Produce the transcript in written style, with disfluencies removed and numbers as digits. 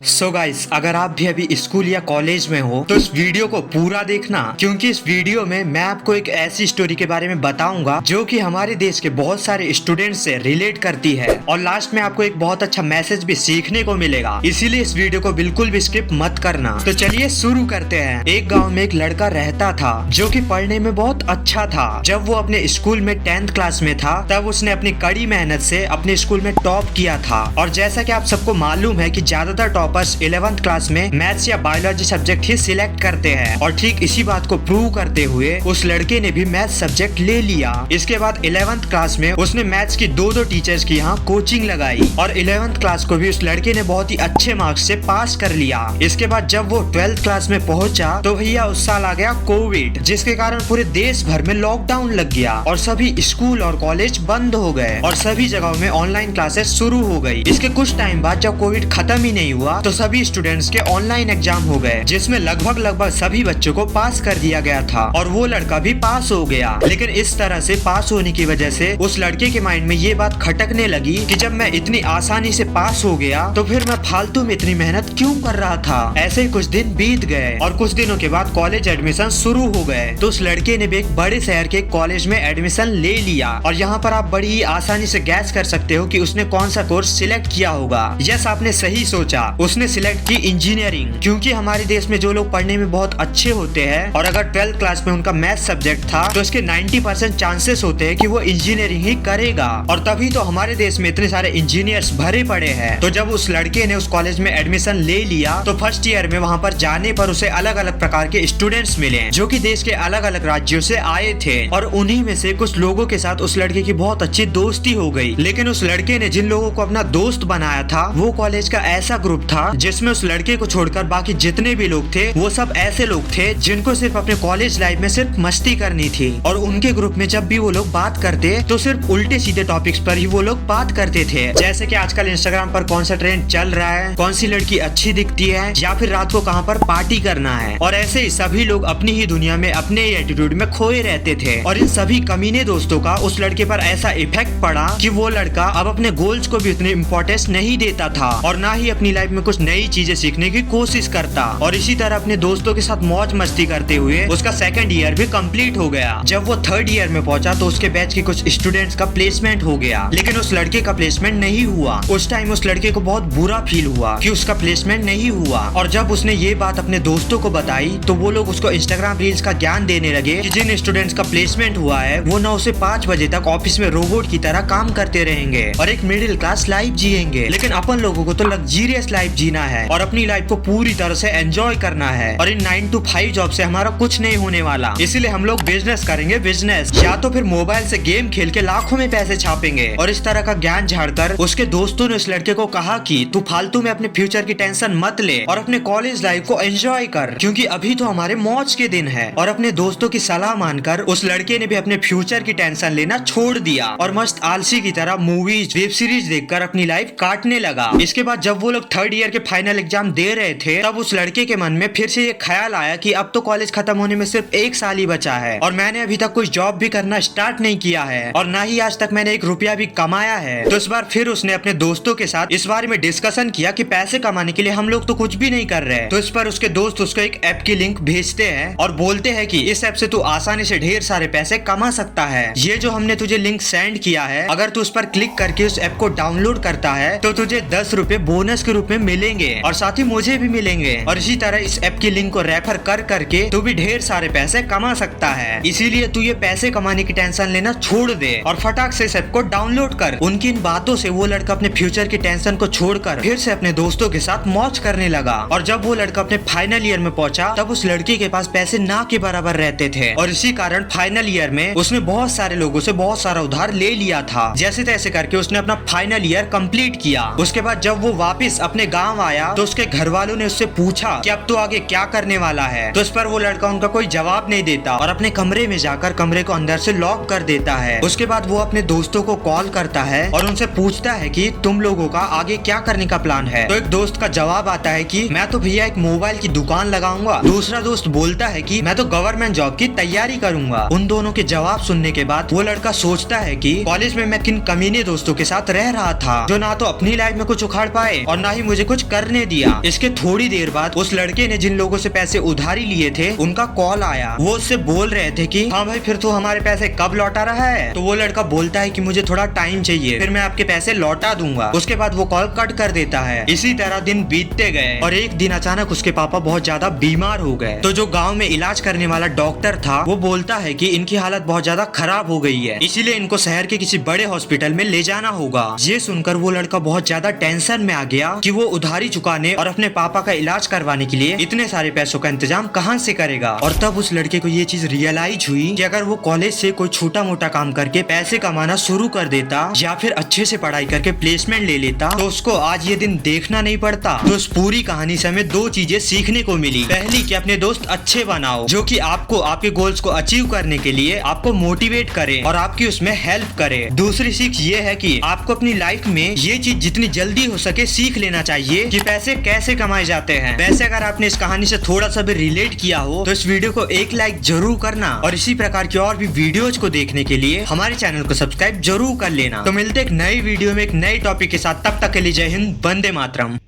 So guys, अगर आप भी अभी स्कूल या कॉलेज में हो तो इस वीडियो को पूरा देखना, क्योंकि इस वीडियो में मैं आपको एक ऐसी स्टोरी के बारे में बताऊंगा जो कि हमारे देश के बहुत सारे स्टूडेंट्स से रिलेट करती है और लास्ट में आपको एक बहुत अच्छा मैसेज भी सीखने को मिलेगा। इसीलिए इस वीडियो को बिल्कुल भी स्किप मत करना। तो चलिए शुरू करते हैं। एक गाँव में एक लड़का रहता था जो की पढ़ने में बहुत अच्छा था। जब वो अपने स्कूल में 10th क्लास में था तब उसने अपनी कड़ी मेहनत से अपने स्कूल में टॉप किया था। और जैसा की आप सबको मालूम है की ज्यादातर टॉपर्स 11th क्लास में मैथ्स या बायोलॉजी सब्जेक्ट ही सिलेक्ट करते हैं और ठीक इसी बात को प्रूव करते हुए उस लड़के ने भी मैथ्स सब्जेक्ट ले लिया। इसके बाद 11th क्लास में उसने मैथ्स की दो टीचर्स की यहाँ कोचिंग लगाई और 11th क्लास को भी उस लड़के ने बहुत ही अच्छे मार्क्स से पास कर लिया। इसके बाद जब वो 12th क्लास में पहुंचा तो भैया उस साल आ गया कोविड, जिसके कारण पूरे देश भर में लॉकडाउन लग गया और सभी स्कूल और कॉलेज बंद हो गए और सभी जगहों में ऑनलाइन क्लासेस शुरू हो गई। इसके कुछ टाइम बाद जब कोविड खत्म ही नहीं हुआ तो सभी स्टूडेंट्स के ऑनलाइन एग्जाम हो गए, जिसमें लगभग सभी बच्चों को पास कर दिया गया था और वो लड़का भी पास हो गया। लेकिन इस तरह से पास होने की वजह से उस लड़के के माइंड में ये बात खटकने लगी कि जब मैं इतनी आसानी से पास हो गया तो फिर मैं फालतू में इतनी मेहनत क्यों कर रहा था। ऐसे ही कुछ दिन बीत गए और कुछ दिनों के बाद कॉलेज एडमिशन शुरू हो गए। तो उस लड़के ने भी एक बड़े शहर के कॉलेज में एडमिशन ले लिया और यहाँ पर आप बड़ी ही आसानी से गैस कर सकते हो कि उसने कौन सा कोर्स सिलेक्ट किया होगा। यस, आपने सही सोचा, उसने सिलेक्ट की इंजीनियरिंग, क्योंकि हमारे देश में जो लोग पढ़ने में बहुत अच्छे होते हैं और अगर 12th क्लास में उनका मैथ सब्जेक्ट था तो इसके 90% चांसेस होते हैं कि वो इंजीनियरिंग ही करेगा और तभी तो हमारे देश में इतने सारे इंजीनियर्स भरे पड़े हैं। तो जब उस लड़के ने उस कॉलेज में एडमिशन ले लिया तो फर्स्ट ईयर में वहाँ पर जाने पर उसे अलग अलग प्रकार के स्टूडेंट्स मिले जो कि देश के अलग अलग राज्यों से आए थे और उन्हीं में से कुछ लोगों के साथ उस लड़के की बहुत अच्छी दोस्ती हो गई। लेकिन उस लड़के ने जिन लोगों को अपना दोस्त बनाया था वो कॉलेज का ऐसा ग्रुप था जिसमें उस लड़के को छोड़कर बाकी जितने भी लोग थे वो सब ऐसे लोग थे जिनको सिर्फ अपने कॉलेज लाइफ में सिर्फ मस्ती करनी थी और उनके ग्रुप में जब भी वो लोग बात करते तो सिर्फ उल्टे सीधे टॉपिक्स पर ही वो लोग बात करते थे। जैसे कि आजकल इंस्टाग्राम पर कौन सा ट्रेंड चल रहा है, कौन सी लड़की अच्छी दिखती है या फिर रात को कहाँ पर पार्टी करना है। और ऐसे ही सभी लोग अपनी ही दुनिया में अपने ही एटीट्यूड में खोए रहते थे और इन सभी कमीने दोस्तों का उस लड़के पर ऐसा इफेक्ट पड़ा कि वो लड़का अब अपने गोल्स को भी उतनी इम्पोर्टेंस नहीं देता था और ना ही अपनी लाइफ में कुछ नई चीजें सीखने की कोशिश करता और इसी तरह अपने दोस्तों के साथ मौज मस्ती करते हुए उसका सेकंड ईयर भी कंप्लीट हो गया। जब वो थर्ड ईयर में पहुंचा तो उसके बैच के कुछ स्टूडेंट्स का प्लेसमेंट हो गया, लेकिन उस लड़के का प्लेसमेंट नहीं हुआ। उस टाइम उस लड़के को बहुत बुरा फील हुआ कि उसका प्लेसमेंट नहीं हुआ और जब उसने ये बात अपने दोस्तों को बताई तो वो लोग उसको इंस्टाग्राम रील्स का ज्ञान देने लगे कि जिन स्टूडेंट्स का प्लेसमेंट हुआ है वो 9 से 5 बजे तक ऑफिस में रोबोट की तरह काम करते रहेंगे और एक मिडिल क्लास लाइफ जिएंगे, लेकिन अपन लोगों को तो लग्जरियस लाइफ जीना है और अपनी लाइफ को पूरी तरह से एंजॉय करना है और इन 9 to 5 जॉब से हमारा कुछ नहीं होने वाला। इसीलिए हम लोग बिजनेस करेंगे, बिजनेस, या तो फिर मोबाइल से गेम खेल के लाखों में पैसे छापेंगे। और इस तरह का ज्ञान झाड़कर उसके दोस्तों ने उस लड़के को कहा कि तू फालतू में अपने फ्यूचर की टेंशन मत ले और अपने कॉलेज लाइफ को एंजॉय कर, क्योंकि अभी तो हमारे मौज के दिन है। और अपने दोस्तों की सलाह मानकर उस लड़के ने भी अपने फ्यूचर की टेंशन लेना छोड़ दिया और मस्त आलसी की तरह मूवीज, वेब सीरीज देखकर अपनी लाइफ काटने लगा। इसके बाद जब वो लोग थर्ड ईयर के फाइनल एग्जाम दे रहे थे तब उस लड़के के मन में फिर से ये ख्याल आया कि अब तो कॉलेज खत्म होने में सिर्फ 1 साल ही बचा है और मैंने अभी तक कोई जॉब भी करना स्टार्ट नहीं किया है और ना ही आज तक मैंने 1 रुपया भी कमाया है। तो इस बार फिर उसने अपने दोस्तों के साथ इस बारे में डिस्कशन किया कि पैसे कमाने के लिए हम लोग तो कुछ भी नहीं कर रहे। तो इस पर उसके दोस्त उसको एक ऐप की लिंक भेजते हैं और बोलते हैं कि इस ऐप से तू आसानी से ढेर सारे पैसे कमा सकता है। ये जो हमने तुझे लिंक सेंड किया है, अगर तू उस पर क्लिक करके उस ऐप को डाउनलोड करता है तो तुझे 10 रुपए बोनस के रूप में मिलेंगे और साथ ही मुझे भी मिलेंगे और इसी तरह इस ऐप की लिंक को रेफर कर करके तू भी ढेर सारे पैसे कमा सकता है। इसीलिए तू ये पैसे कमाने की टेंशन लेना छोड़ दे और फटाक से इस ऐप को डाउनलोड कर। उनकी इन बातों से वो लड़का अपने फ्यूचर की टेंशन को छोड़कर फिर से अपने दोस्तों के साथ मौज करने लगा और जब वो लड़का अपने फाइनल ईयर में पहुंचा तब उस लड़के के पास पैसे ना के बराबर रहते थे और इसी कारण फाइनल ईयर में उसने बहुत सारे लोगों से बहुत सारा उधार ले लिया था। जैसे तैसे करके उसने अपना फाइनल ईयर कंप्लीट किया। उसके बाद जब वो वापस अपने गाँव आया तो उसके घर वालों ने उससे पूछा कि अब तो आगे क्या करने वाला है। तो इस पर वो लड़का उनका कोई जवाब नहीं देता और अपने कमरे में जाकर कमरे को अंदर से लॉक कर देता है। उसके बाद वो अपने दोस्तों को कॉल करता है और उनसे पूछता है कि तुम लोगों का आगे क्या करने का प्लान है। तो एक दोस्त का जवाब आता है कि मैं तो भैया एक मोबाइल की दुकान लगाऊंगा। दूसरा दोस्त बोलता है कि मैं तो गवर्नमेंट जॉब की तैयारी करूंगा। उन दोनों के जवाब सुनने के बाद वो लड़का सोचता है कि कॉलेज में मैं किन कमीने दोस्तों के साथ रह रहा था जो ना तो अपनी लाइफ में कुछ उखाड़ पाए और ना ही मुझे कुछ करने दिया। इसके थोड़ी देर बाद उस लड़के ने जिन लोगों से पैसे उधारी लिए थे उनका कॉल आया। वो उससे बोल रहे थे कि हाँ भाई फिर तू हमारे पैसे कब लौटा रहा है। तो वो लड़का बोलता है कि मुझे थोड़ा टाइम चाहिए, फिर मैं आपके पैसे लौटा दूंगा। उसके बाद वो कॉल कट कर देता है। इसी तरह दिन बीतते गए और एक दिन अचानक उसके पापा बहुत ज्यादा बीमार हो गए। तो जो गाँव में इलाज करने वाला डॉक्टर था वो बोलता है कि इनकी हालत बहुत ज्यादा खराब हो गई है, इसीलिए इनको शहर के किसी बड़े हॉस्पिटल में ले जाना होगा। ये सुनकर वो लड़का बहुत ज्यादा टेंशन में आ गया कि वो उधारी चुकाने और अपने पापा का इलाज करवाने के लिए इतने सारे पैसों का इंतजाम कहाँ से करेगा। और तब उस लड़के को ये चीज रियलाइज हुई कि अगर वो कॉलेज से कोई छोटा मोटा काम करके पैसे कमाना शुरू कर देता या फिर अच्छे से पढ़ाई करके प्लेसमेंट ले लेता तो उसको आज ये दिन देखना नहीं पड़ता। तो उस पूरी कहानी से हमें दो चीजें सीखने को मिली। पहली कि अपने दोस्त अच्छे बनाओ जो कि आपको आपके गोल्स को अचीव करने के लिए आपको मोटिवेट करे और आपकी उसमें हेल्प करे। दूसरी सीख ये है कि आपको अपनी लाइफ में ये चीज जितनी जल्दी हो सके सीख लेना चाहिए कि पैसे कैसे कमाए जाते हैं। वैसे अगर आपने इस कहानी से थोड़ा सा भी रिलेट किया हो तो इस वीडियो को एक लाइक जरूर करना और इसी प्रकार की और भी वीडियोज को देखने के लिए हमारे चैनल को सब्सक्राइब जरूर कर लेना। तो मिलते एक नई वीडियो में एक नए टॉपिक के साथ, तब तक के लिए जय हिंद, वंदे मातरम।